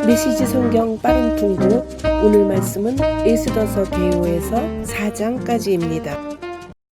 메시지 성경 빠른 통독. 오늘 말씀은 에스더서 계요에서 4장까지입니다.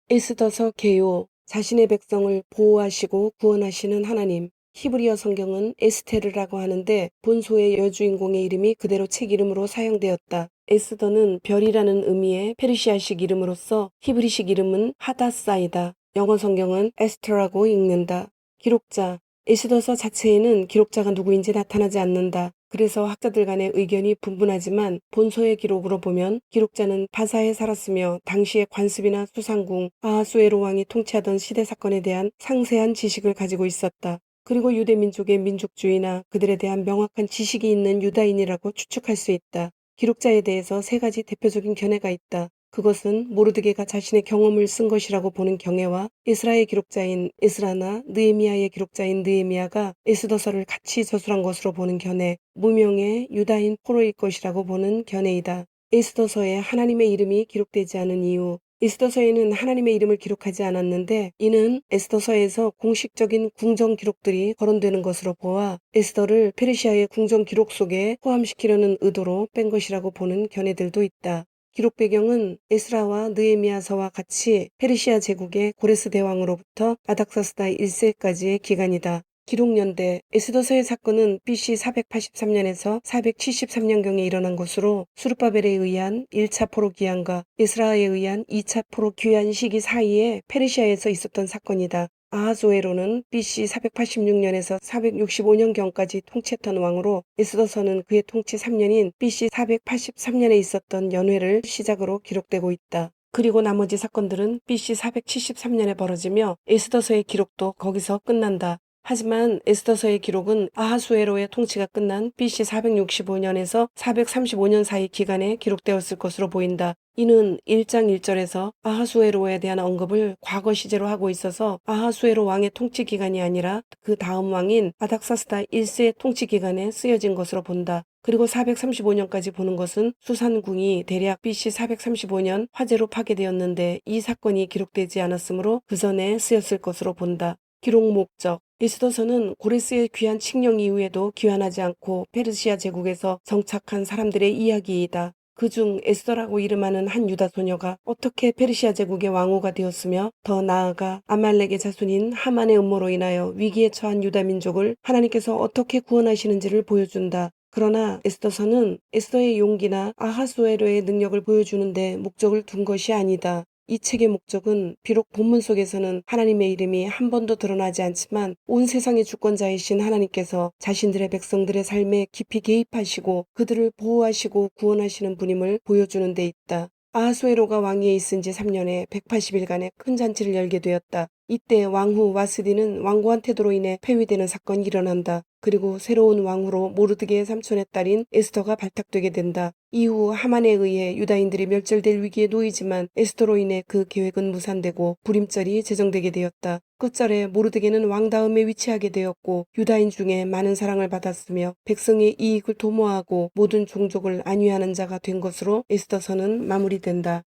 에스더서 계요. 자신의 백성을 보호하시고 구원하시는 하나님. 히브리어 성경은 에스테르라고 하는데 본소의 여주인공의 이름이 그대로 책 이름으로 사용되었다. 에스더는 별이라는 의미의 페르시아식 이름으로서 히브리식 이름은 하다사이다. 영어 성경은 에스터라고 읽는다. 기록자. 에스더서 자체에는 기록자가 누구인지 나타나지 않는다. 그래서 학자들 간의 의견이 분분하지만 본서의 기록으로 보면 기록자는 바사에 살았으며 당시의 관습이나 수상궁, 아하수에로 왕이 통치하던 시대 사건에 대한 상세한 지식을 가지고 있었다. 그리고 유대 민족의 민족주의나 그들에 대한 명확한 지식이 있는 유다인이라고 추측할 수 있다. 기록자에 대해서 세 가지 대표적인 견해가 있다. 그것은 모르드게가 자신의 경험을 쓴 것이라고 보는 경해와 에스라의 기록자인 에스라나 느헤미야의 기록자인 느헤미야가 에스더서를 같이 저술한 것으로 보는 견해, 무명의 유다인 포로일 것이라고 보는 견해이다. 에스더서에 하나님의 이름이 기록되지 않은 이유. 에스더서에는 하나님의 이름을 기록하지 않았는데 이는 에스더서에서 공식적인 궁정 기록들이 거론되는 것으로 보아 에스더를 페르시아의 궁정 기록 속에 포함시키려는 의도로 뺀 것이라고 보는 견해들도 있다. 기록 배경은 에스라와 느헤미야서와 같이 페르시아 제국의 고레스 대왕으로부터 아닥사스다 1세까지의 기간이다. 기록연대. 에스더서의 사건은 BC 483년에서 473년경에 일어난 것으로 수르바벨에 의한 1차 포로 귀환과 에스라에 의한 2차 포로 귀환 시기 사이에 페르시아에서 있었던 사건이다. 아하수에로는 BC 486년에서 465년경까지 통치했던 왕으로 에스더서는 그의 통치 3년인 BC 483년에 있었던 연회를 시작으로 기록되고 있다. 그리고 나머지 사건들은 BC 473년에 벌어지며 에스더서의 기록도 거기서 끝난다. 하지만 에스더서의 기록은 아하수에로의 통치가 끝난 BC 465년에서 435년 사이 기간에 기록되었을 것으로 보인다. 이는 1장 1절에서 아하수에로에 대한 언급을 과거 시제로 하고 있어서 아하수에로 왕의 통치 기간이 아니라 그 다음 왕인 아닥사스다 1세의 통치 기간에 쓰여진 것으로 본다. 그리고 435년까지 보는 것은 수산궁이 대략 BC 435년 화재로 파괴되었는데 이 사건이 기록되지 않았으므로 그 전에 쓰였을 것으로 본다. 기록 목적. 에스더서는 고레스의 귀환 칙령 이후에도 귀환하지 않고 페르시아 제국에서 정착한 사람들의 이야기이다. 그중 에스더라고 이름하는 한 유다 소녀가 어떻게 페르시아 제국의 왕후가 되었으며 더 나아가 아말렉의 자손인 하만의 음모로 인하여 위기에 처한 유다 민족을 하나님께서 어떻게 구원하시는지를 보여준다. 그러나 에스더서는 에스더의 용기나 아하수에로의 능력을 보여주는데 목적을 둔 것이 아니다. 이 책의 목적은 비록 본문 속에서는 하나님의 이름이 한 번도 드러나지 않지만 온 세상의 주권자이신 하나님께서 자신들의 백성들의 삶에 깊이 개입하시고 그들을 보호하시고 구원하시는 분임을 보여주는 데 있다. 아하수에로가 왕위에 있은 지 3년에 180일간의 큰 잔치를 열게 되었다. 이때 왕후 와스디는 완고한 태도로 인해 폐위되는 사건이 일어난다. 그리고 새로운 왕후로 모르드게의 삼촌의 딸인 에스더가 발탁되게 된다. 이후 하만에 의해 유다인들이 멸절될 위기에 놓이지만 에스더로 인해 그 계획은 무산되고 불임절이 제정되게 되었다. 끝절에 모르드게는 왕 다음에 위치하게 되었고 유다인 중에 많은 사랑을 받았으며 백성의 이익을 도모하고 모든 종족을 안위하는 자가 된 것으로 에스더서는 마무리된다.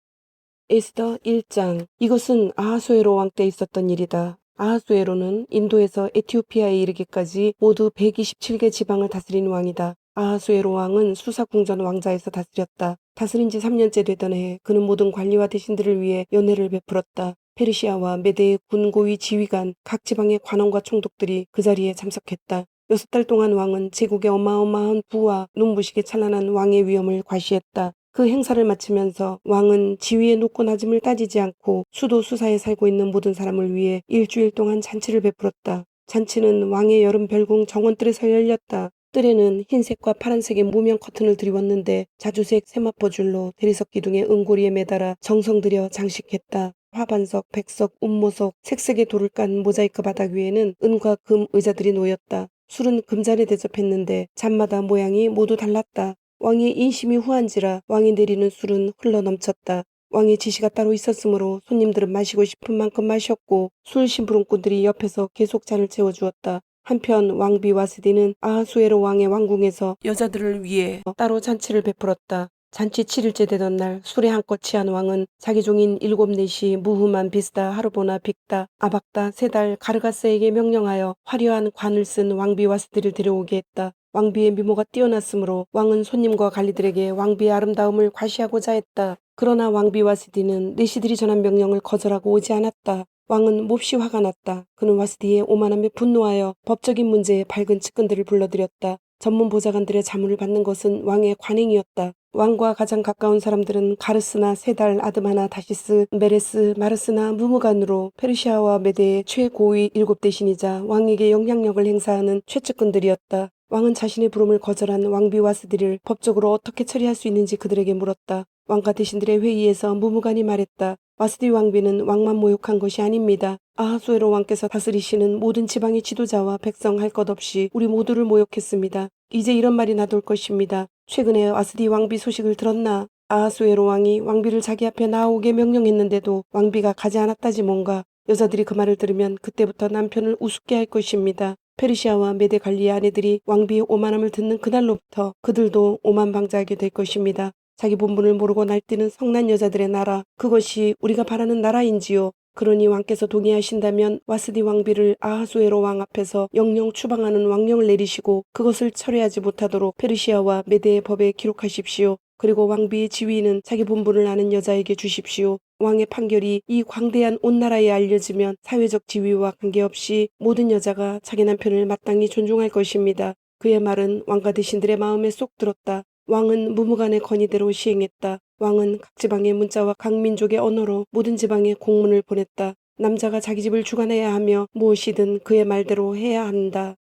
에스더 1장. 이것은 아하수에로 왕 때 있었던 일이다. 아하수에로는 인도에서 에티오피아에 이르기까지 모두 127개 지방을 다스린 왕이다. 아하수에로 왕은 수사궁전 왕자에서 다스렸다. 다스린 지 3년째 되던 해 그는 모든 관리와 대신들을 위해 연회를 베풀었다. 페르시아와 메대의 군고위 지휘관, 각 지방의 관원과 총독들이 그 자리에 참석했다. 6달 동안 왕은 제국의 어마어마한 부와 눈부시게 찬란한 왕의 위엄을 과시했다. 그 행사를 마치면서 왕은 지위의 높고 낮음을 따지지 않고 수도 수사에 살고 있는 모든 사람을 위해 일주일 동안 잔치를 베풀었다. 잔치는 왕의 여름 별궁 정원뜰에서 열렸다. 뜰에는 흰색과 파란색의 무명 커튼을 들이웠는데 자주색 세마포줄로 대리석 기둥의 은고리에 매달아 정성 들여 장식했다. 화반석, 백석, 운모석, 색색의 돌을 깐 모자이크 바닥 위에는 은과 금 의자들이 놓였다. 술은 금잔에 대접했는데 잔마다 모양이 모두 달랐다. 왕의 인심이 후한지라 왕이 내리는 술은 흘러넘쳤다. 왕의 지시가 따로 있었으므로 손님들은 마시고 싶은 만큼 마셨고 술 심부름꾼들이 옆에서 계속 잔을 채워주었다. 한편 왕비 와스디는 아하수에로 왕의 왕궁에서 여자들을 위해 따로 잔치를 베풀었다. 잔치 7일째 되던 날 술에 한껏 취한 왕은 자기 종인 7-4시 무후만 비스다 하르보나 빅다 아박다 세달 가르가스에게 명령하여 화려한 관을 쓴 왕비 와스디를 데려오게 했다. 왕비의 미모가 뛰어났으므로 왕은 손님과 관리들에게 왕비의 아름다움을 과시하고자 했다. 그러나 왕비 와스디는 내시들이 전한 명령을 거절하고 오지 않았다. 왕은 몹시 화가 났다. 그는 와스디의 오만함에 분노하여 법적인 문제에 밝은 측근들을 불러들였다. 전문 보좌관들의 자문을 받는 것은 왕의 관행이었다. 왕과 가장 가까운 사람들은 가르스나 세달, 아드마나, 다시스, 메레스, 마르스나 무무간으로 페르시아와 메대의 최고위 7대신이자 왕에게 영향력을 행사하는 최측근들이었다. 왕은 자신의 부름을 거절한 왕비 와스디를 법적으로 어떻게 처리할 수 있는지 그들에게 물었다. 왕과 대신들의 회의에서 무무간이 말했다. 와스디 왕비는 왕만 모욕한 것이 아닙니다. 아하수에로 왕께서 다스리시는 모든 지방의 지도자와 백성 할 것 없이 우리 모두를 모욕했습니다. 이제 이런 말이 나돌 것입니다. 최근에 와스디 왕비 소식을 들었나? 아하수에로 왕이 왕비를 자기 앞에 나오게 명령했는데도 왕비가 가지 않았다지 뭔가. 여자들이 그 말을 들으면 그때부터 남편을 우습게 할 것입니다. 페르시아와 메데 관리의 아내들이 왕비의 오만함을 듣는 그날로부터 그들도 오만방자하게 될 것입니다. 자기 본분을 모르고 날뛰는 성난 여자들의 나라, 그것이 우리가 바라는 나라인지요. 그러니 왕께서 동의하신다면 와스디 왕비를 아하수에로 왕 앞에서 영영 추방하는 왕령을 내리시고 그것을 철회하지 못하도록 페르시아와 메대의 법에 기록하십시오. 그리고 왕비의 지위는 자기 본분을 아는 여자에게 주십시오. 왕의 판결이 이 광대한 온 나라에 알려지면 사회적 지위와 관계없이 모든 여자가 자기 남편을 마땅히 존중할 것입니다. 그의 말은 왕과 대신들의 마음에 쏙 들었다. 왕은 무무간의 건의대로 시행했다. 왕은 각 지방의 문자와 각 민족의 언어로 모든 지방에 공문을 보냈다. 남자가 자기 집을 주관해야 하며 무엇이든 그의 말대로 해야 한다.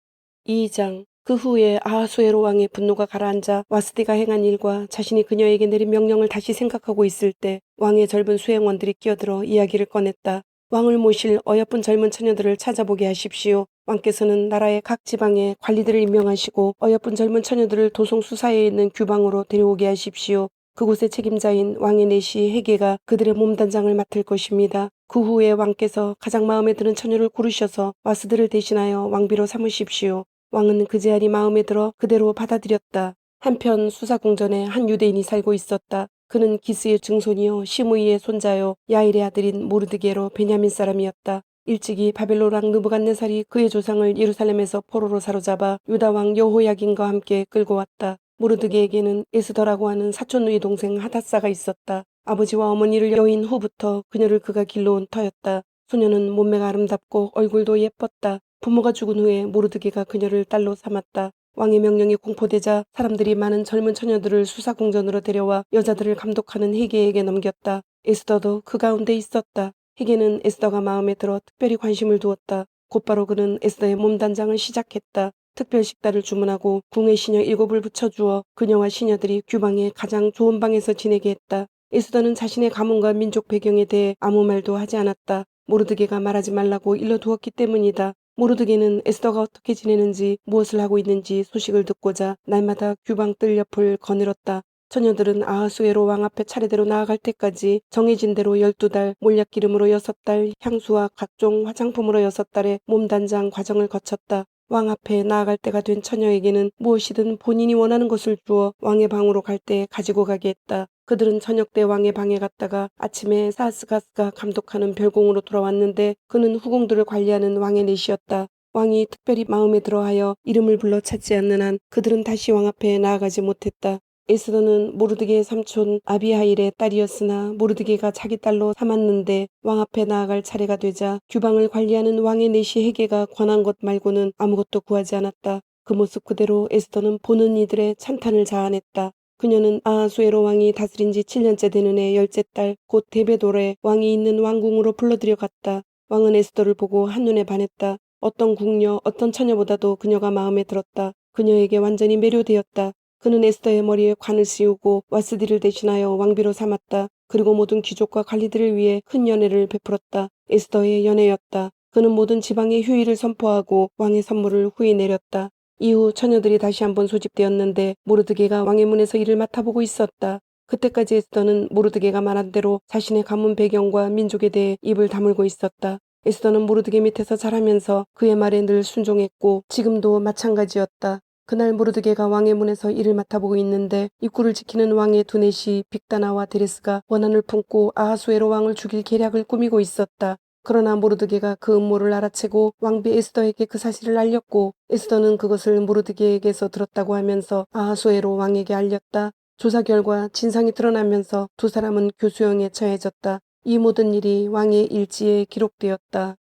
2장. 그 후에 아하수에로 왕의 분노가 가라앉아 와스디가 행한 일과 자신이 그녀에게 내린 명령을 다시 생각하고 있을 때 왕의 젊은 수행원들이 끼어들어 이야기를 꺼냈다. 왕을 모실 어여쁜 젊은 처녀들을 찾아보게 하십시오. 왕께서는 나라의 각 지방에 관리들을 임명하시고 어여쁜 젊은 처녀들을 도송 수사에 있는 규방으로 데려오게 하십시오. 그곳의 책임자인 왕의 내시 헤게가 그들의 몸단장을 맡을 것입니다. 그 후에 왕께서 가장 마음에 드는 처녀를 고르셔서 와스들을 대신하여 왕비로 삼으십시오. 왕은 그 제안이 마음에 들어 그대로 받아들였다. 한편 수사궁전에 한 유대인이 살고 있었다. 그는 기스의 증손이요 시므이의 손자요 야일의 아들인 모르드게로 베냐민 사람이었다. 일찍이 바벨론 왕 느부갓네살이 그의 조상을 예루살렘에서 포로로 사로잡아 유다 왕 여호야긴과 함께 끌고 왔다. 모르드게에게는 에스더라고 하는 사촌 누이 동생 하닷사가 있었다. 아버지와 어머니를 여인 후부터 그녀를 그가 길러온 터였다. 소녀는 몸매가 아름답고 얼굴도 예뻤다. 부모가 죽은 후에 모르드게가 그녀를 딸로 삼았다. 왕의 명령이 공포되자 사람들이 많은 젊은 처녀들을 수사궁전으로 데려와 여자들을 감독하는 헤게에게 넘겼다. 에스더도 그 가운데 있었다. 헤게는 에스더가 마음에 들어 특별히 관심을 두었다. 곧바로 그는 에스더의 몸단장을 시작했다. 특별 식단을 주문하고 궁의 시녀 7을 붙여주어 그녀와 시녀들이 규방의 가장 좋은 방에서 지내게 했다. 에스더는 자신의 가문과 민족 배경에 대해 아무 말도 하지 않았다. 모르드게가 말하지 말라고 일러두었기 때문이다. 모르드게는 에스더가 어떻게 지내는지 무엇을 하고 있는지 소식을 듣고자 날마다 규방 뜰 옆을 거닐었다. 처녀들은 아하수에로 왕 앞에 차례대로 나아갈 때까지 정해진 대로 12달, 몰약기름으로 6달, 향수와 각종 화장품으로 6달의 몸단장 과정을 거쳤다. 왕 앞에 나아갈 때가 된 처녀에게는 무엇이든 본인이 원하는 것을 주어 왕의 방으로 갈 때 가지고 가게 했다. 그들은 저녁 때 왕의 방에 갔다가 아침에 사스가스가 감독하는 별공으로 돌아왔는데 그는 후궁들을 관리하는 왕의 넷이었다. 왕이 특별히 마음에 들어하여 이름을 불러 찾지 않는 한 그들은 다시 왕 앞에 나아가지 못했다. 에스더는 모르드게의 삼촌 아비하일의 딸이었으나 모르드게가 자기 딸로 삼았는데 왕 앞에 나아갈 차례가 되자 규방을 관리하는 왕의 내시 헤게가 권한 것 말고는 아무것도 구하지 않았다. 그 모습 그대로 에스더는 보는 이들의 찬탄을 자아냈다. 그녀는 아하수에로 왕이 다스린 지 7년째 되는 해 10째 달 곧 데베돌에 왕이 있는 왕궁으로 불러들여 갔다. 왕은 에스더를 보고 한눈에 반했다. 어떤 궁녀, 어떤 처녀보다도 그녀가 마음에 들었다. 그녀에게 완전히 매료되었다. 그는 에스더의 머리에 관을 씌우고 와스디를 대신하여 왕비로 삼았다. 그리고 모든 귀족과 관리들을 위해 큰 연회를 베풀었다. 에스더의 연회였다. 그는 모든 지방의 휴일을 선포하고 왕의 선물을 후히 내렸다. 이후 처녀들이 다시 한번 소집되었는데 모르드게가 왕의 문에서 일을 맡아보고 있었다. 그때까지 에스더는 모르드게가 말한 대로 자신의 가문 배경과 민족에 대해 입을 다물고 있었다. 에스더는 모르드게 밑에서 자라면서 그의 말에 늘 순종했고 지금도 마찬가지였다. 그날 모르드게가 왕의 문에서 일을 맡아보고 있는데 입구를 지키는 왕의 두넷이 빅다나와 데레스가 원한을 품고 아하수에로 왕을 죽일 계략을 꾸미고 있었다. 그러나 모르드게가 그 음모를 알아채고 왕비 에스더에게 그 사실을 알렸고 에스더는 그것을 모르드게에게서 들었다고 하면서 아하수에로 왕에게 알렸다. 조사 결과 진상이 드러나면서 두 사람은 교수형에 처해졌다. 이 모든 일이 왕의 일지에 기록되었다.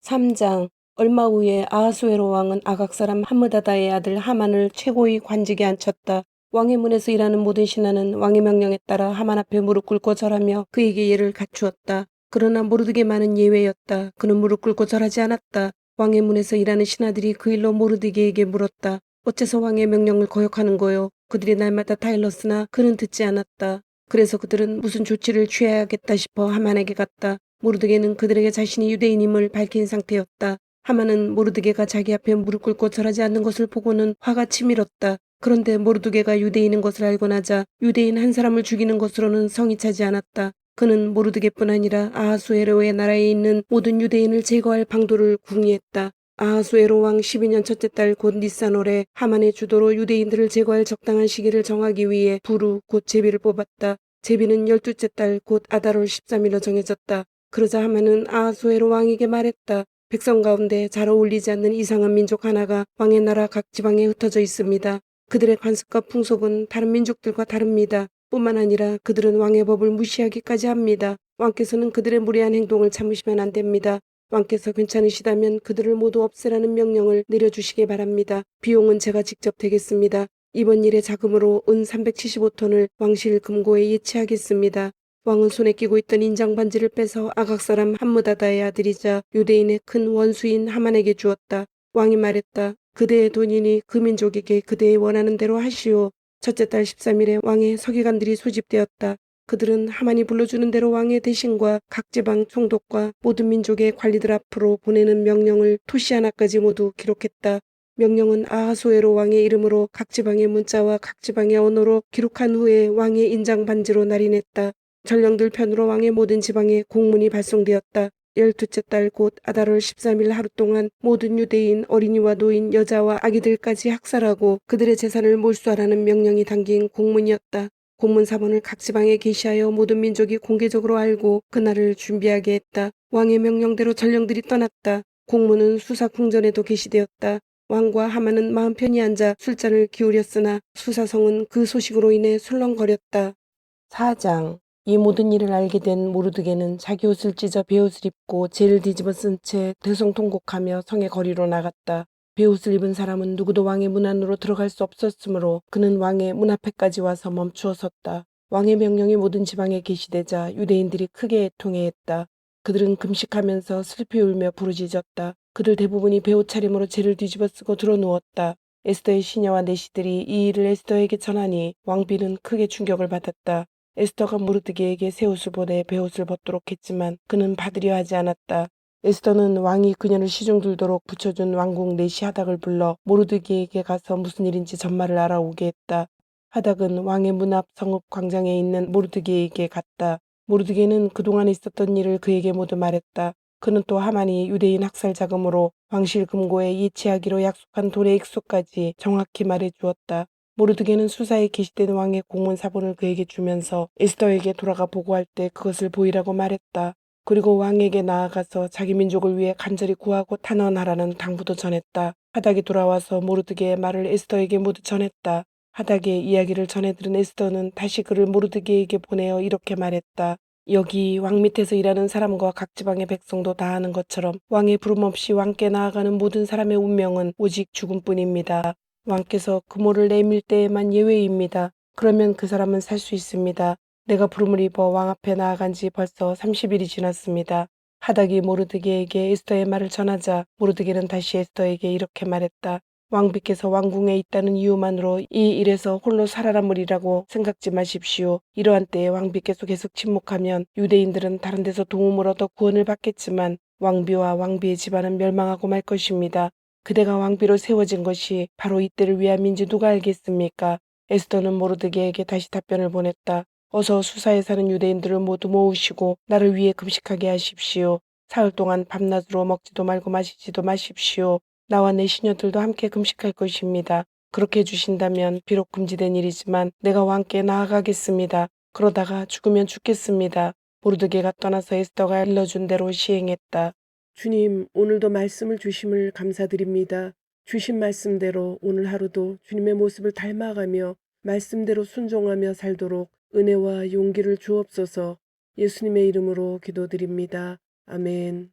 3장. 얼마 후에 아하수에로 왕은 아각 사람 함므다다의 아들 하만을 최고의 관직에 앉혔다. 왕의 문에서 일하는 모든 신하는 왕의 명령에 따라 하만 앞에 무릎 꿇고 절하며 그에게 예를 갖추었다. 그러나 모르드게만은 예외였다. 그는 무릎 꿇고 절하지 않았다. 왕의 문에서 일하는 신하들이 그 일로 모르드게에게 물었다. 어째서 왕의 명령을 거역하는 거요? 그들이 날마다 다 일렀으나 그는 듣지 않았다. 그래서 그들은 무슨 조치를 취해야겠다 싶어 하만에게 갔다. 모르드게는 그들에게 자신이 유대인임을 밝힌 상태였다. 하만은 모르드게가 자기 앞에 무릎 꿇고 절하지 않는 것을 보고는 화가 치밀었다. 그런데 모르드게가 유대인인 것을 알고 나자 유대인 한 사람을 죽이는 것으로는 성이 차지 않았다. 그는 모르드게뿐 아니라 아하수에로의 나라에 있는 모든 유대인을 제거할 방도를 궁리했다. 아하수에로 왕 12년 첫째 달 곧 니산월에 하만의 주도로 유대인들을 제거할 적당한 시기를 정하기 위해 부루 곧 제비를 뽑았다. 제비는 12째 달 곧 아달월 13일로 정해졌다. 그러자 하만은 아하수에로 왕에게 말했다. 백성 가운데 잘 어울리지 않는 이상한 민족 하나가 왕의 나라 각 지방에 흩어져 있습니다. 그들의 관습과 풍속은 다른 민족들과 다릅니다. 뿐만 아니라 그들은 왕의 법을 무시하기까지 합니다. 왕께서는 그들의 무례한 행동을 참으시면 안 됩니다. 왕께서 괜찮으시다면 그들을 모두 없애라는 명령을 내려주시기 바랍니다. 비용은 제가 직접 대겠습니다. 이번 일의 자금으로 은 375톤을 왕실 금고에 예치하겠습니다. 왕은 손에 끼고 있던 인장 반지를 빼서 아각 사람 함므다다의 아들이자 유대인의 큰 원수인 하만에게 주었다. 왕이 말했다. 그대의 돈이니 그 민족에게 그대의 원하는 대로 하시오. 첫째 달 13일에 왕의 서기관들이 소집되었다. 그들은 하만이 불러주는 대로 왕의 대신과 각 지방 총독과 모든 민족의 관리들 앞으로 보내는 명령을 토시 하나까지 모두 기록했다. 명령은 아하수에로 왕의 이름으로 각 지방의 문자와 각 지방의 언어로 기록한 후에 왕의 인장 반지로 날인했다. 전령들 편으로 왕의 모든 지방에 공문이 발송되었다. 12째 달 곧 아달월 13일 하루 동안 모든 유대인 어린이와 노인 여자와 아기들까지 학살하고 그들의 재산을 몰수하라는 명령이 담긴 공문이었다. 공문 사본을 각 지방에 게시하여 모든 민족이 공개적으로 알고 그날을 준비하게 했다. 왕의 명령대로 전령들이 떠났다. 공문은 수사 궁전에도 게시되었다. 왕과 하만은 마음 편히 앉아 술잔을 기울였으나 수사성은 그 소식으로 인해 술렁거렸다. 4장. 이 모든 일을 알게 된 모르드게는 자기 옷을 찢어 베옷을 입고 재를 뒤집어 쓴 채 대성통곡하며 성의 거리로 나갔다. 베옷을 입은 사람은 누구도 왕의 문 안으로 들어갈 수 없었으므로 그는 왕의 문 앞에까지 와서 멈추어 섰다. 왕의 명령이 모든 지방에 게시되자 유대인들이 크게 애통해했다. 그들은 금식하면서 슬피 울며 부르짖었다. 그들 대부분이 베옷 차림으로 재를 뒤집어 쓰고 드러누웠다. 에스더의 시녀와 내시들이 이 일을 에스더에게 전하니 왕비는 크게 충격을 받았다. 에스더가 모르드게에게 새 옷을 보내 베옷을 벗도록 했지만 그는 받으려 하지 않았다. 에스더는 왕이 그녀를 시중 들도록 붙여준 왕궁 내시 하닥을 불러 모르드게에게 가서 무슨 일인지 전말을 알아오게 했다. 하닥은 왕의 문 앞 성읍 광장에 있는 모르드게에게 갔다. 모르드게는 그동안 있었던 일을 그에게 모두 말했다. 그는 또 하만이 유대인 학살 자금으로 왕실 금고에 예치하기로 약속한 돈의 액수까지 정확히 말해 주었다. 모르드게는 수사에 게시된 왕의 공문 사본을 그에게 주면서 에스더에게 돌아가 보고할 때 그것을 보이라고 말했다. 그리고 왕에게 나아가서 자기 민족을 위해 간절히 구하고 탄원하라는 당부도 전했다. 하닥이 돌아와서 모르드게의 말을 에스더에게 모두 전했다. 하닥의 이야기를 전해 들은 에스더는 다시 그를 모르드게에게 보내어 이렇게 말했다. 여기 왕 밑에서 일하는 사람과 각 지방의 백성도 다 아는 것처럼 왕의 부름 없이 왕께 나아가는 모든 사람의 운명은 오직 죽음뿐입니다. 왕께서 금오를 내밀 때에만 예외입니다. 그러면 그 사람은 살 수 있습니다. 내가 부름을 입어 왕 앞에 나아간 지 벌써 30일이 지났습니다. 하닥이 모르드게에게 에스더의 말을 전하자 모르드게는 다시 에스더에게 이렇게 말했다. 왕비께서 왕궁에 있다는 이유만으로 이 일에서 홀로 살아남으리라고 생각지 마십시오. 이러한 때에 왕비께서 계속 침묵하면 유대인들은 다른 데서 도움을 얻어 구원을 받겠지만 왕비와 왕비의 집안은 멸망하고 말 것입니다. 그대가 왕비로 세워진 것이 바로 이때를 위함인지 누가 알겠습니까? 에스더는 모르드게에게 다시 답변을 보냈다. 어서 수사에 사는 유대인들을 모두 모으시고 나를 위해 금식하게 하십시오. 사흘 동안 밤낮으로 먹지도 말고 마시지도 마십시오. 나와 내 시녀들도 함께 금식할 것입니다. 그렇게 해주신다면 비록 금지된 일이지만 내가 왕께 나아가겠습니다. 그러다가 죽으면 죽겠습니다. 모르드게가 떠나서 에스더가 일러준 대로 시행했다. 주님, 오늘도 말씀을 주심을 감사드립니다. 주신 말씀대로 오늘 하루도 주님의 모습을 닮아가며 말씀대로 순종하며 살도록 은혜와 용기를 주옵소서. 예수님의 이름으로 기도드립니다. 아멘.